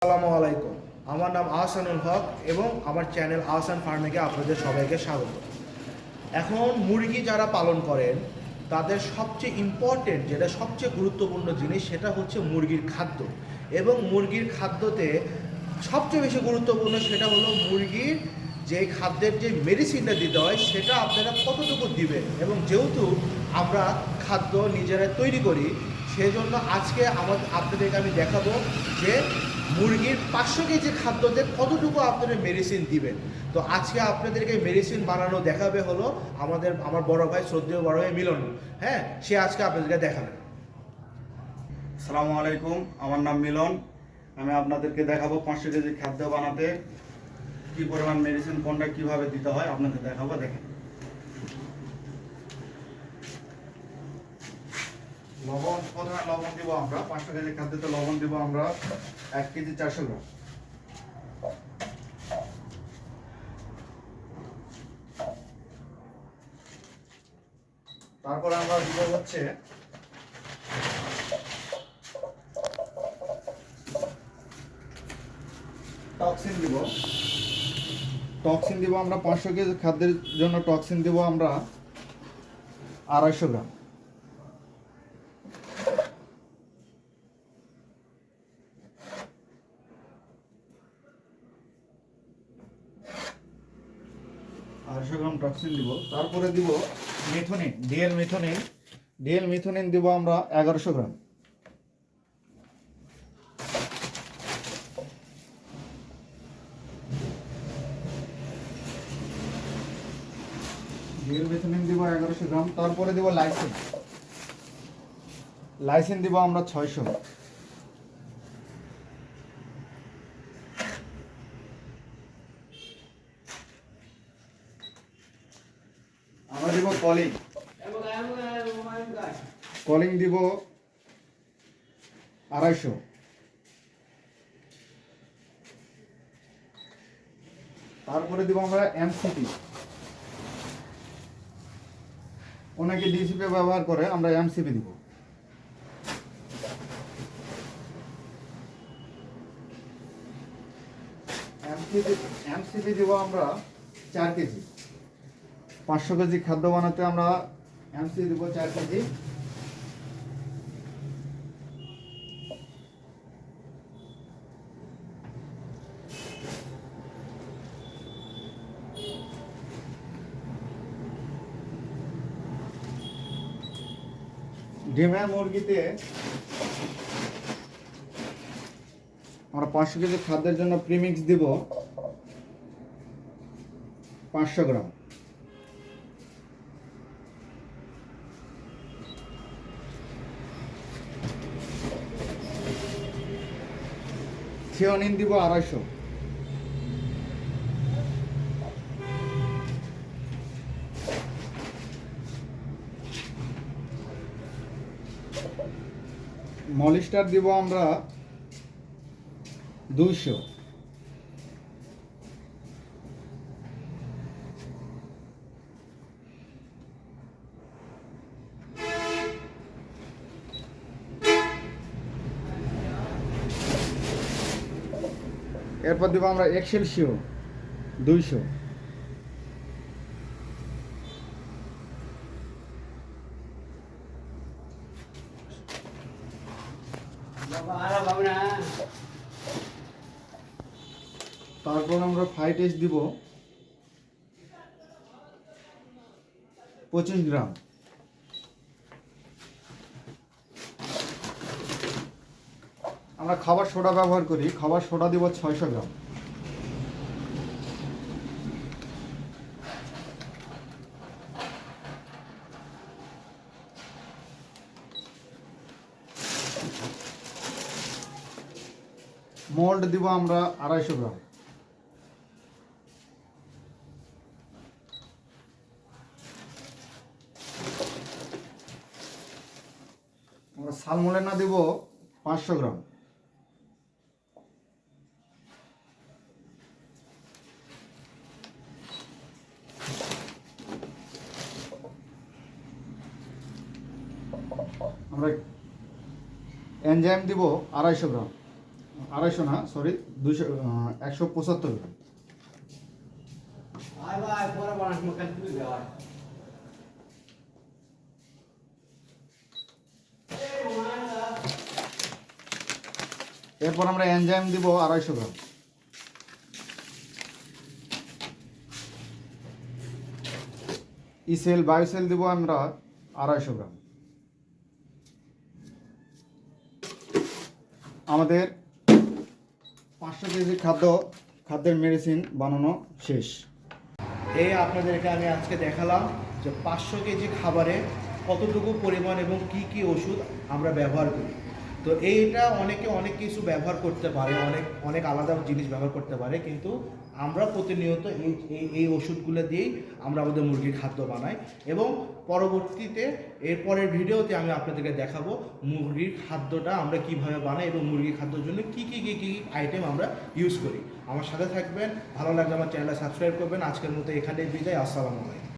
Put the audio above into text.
আসসালামু আলাইকুম। আমার নাম আহসানুল হক এবং আমার চ্যানেল আহসান ফার্মিংয়ে আপনাদের সবাইকে স্বাগত। এখন মুরগি যারা পালন করেন তাদের সবচেয়ে ইম্পর্টেন্ট যেটা সবচেয়ে গুরুত্বপূর্ণ জিনিস সেটা হচ্ছে মুরগির খাদ্য। এবং মুরগির খাদ্যতে সবচেয়ে বেশি গুরুত্বপূর্ণ সেটা হলো মুরগির যে খাদ্যের যে মেডিসিনটা দিতে হয় সেটা আপনারা কতটুকু দিবেন। এবং যেহেতু আমরা খাদ্য নিজেরা তৈরি করি সেই জন্য আজকে আপনাদেরকে আমি দেখাবো যে মুরগির 500 কেজি খাদ্যতে কতটুকু আপনারা মেডিসিন দিবেন। তো আজকে আপনাদেরকে মেডিসিন বানানো দেখাবে হলো আমার বড় ভাই, শ্রদ্ধেয় বড় ভাই মিলন। হ্যাঁ, সে আজকে আপনাদেরকে দেখাবে। আসসালামু আলাইকুম, আমার নাম মিলন। আমি আপনাদেরকে দেখাবো 500 কেজি খাদ্য বানাতে কি পরিমাণ মেডিসিন কোনটা কিভাবে দিতে হয় আপনাদের দেখাবো। দেখেন, প্রথমে লবণ দিব আমরা 500 কেজি খাদ্যতে লবণ দিব আমরা 1 কেজি 400 গ্রাম। তারপর আমরা দিব হচ্ছে টক্সিন দিব আমরা 500 কেজি খাদ্যের জন্য টক্সিন দিব আমরা 250 গ্রাম। টক্সিন দিব। তারপরে দিব মিথোনিন, ডিএল মিথোনিন দিব আমরা 1100 গ্রাম। ডিএল মিথোনিন দিব 1100 গ্রাম। তারপরে দিব লাইসিন দিব আমরা 600। আমরা দিব কলিং দিব 250। তারপরে দিব আমরা এমসিপি, অনেকে ডিসিপি ব্যবহার করে, আমরা এমসিপি দিব। এমসিপি দিব আমরা 4 কেজি। 500 কেজি খাদ্য বানাতে আমরা এমসিপি দিব 4 কেজি। ডিমের মুরগিতে আমরা 500 কেজি খাদ্যের জন্য প্রিমিক্স দিব 500 গ্রাম। থিওনিন দিব 250। মলিস্টার দিব আমরা 200। এরপর দিব আমরা এক্সেলসিও 200। তারপর আমরা ফাইটেস দিব 25 গ্রাম। আমরা খাবার সোডা ব্যবহার করি, খাবার সোডা দিব 600 গ্রাম। মোল্ড দিব আমরা 250 গ্রাম। আমরা সালমোনেলা দিব 500 গ্রাম। আমরা এনজাইম দিব 250 গ্রাম। 250 না, সরি 200, 175 গ্রাম। এরপর আমরা এনজাইম দিব 250 গ্রাম। ইসেল বায়োসেল দিব আমরা 250 গ্রাম। আমাদের 500 কেজি খাদ্যের মেডিসিন বানানো শেষ। এই আপনাদেরকে আমি আজকে দেখালাম যে 500 কেজি খাবারে কতটুকু পরিমাণ এবং কি কি ওষুধ আমরা ব্যবহার করি। তো এইটা অনেকে অনেক কিছু ব্যবহার করতে পারে, অনেক আলাদা জিনিস ব্যবহার করতে পারে, কিন্তু আমরা প্রতিনিয়ত এই ওষুধগুলো দিয়েই আমরা আমাদের মুরগির খাদ্য বানাই। এবং পরবর্তীতে এরপরের ভিডিওতে আমি আপনাদেরকে দেখাবো মুরগির খাদ্যটা আমরা কিভাবে বানাই এবং মুরগির খাদ্যের জন্য কী আইটেম আমরা ইউজ করি। আমার সাথে থাকবেন, ভালো লাগলে আমার চ্যানেলটা সাবস্ক্রাইব করবেন। আজকের মতো এখানেই বিদায়, আসসালামু আলাইকুম।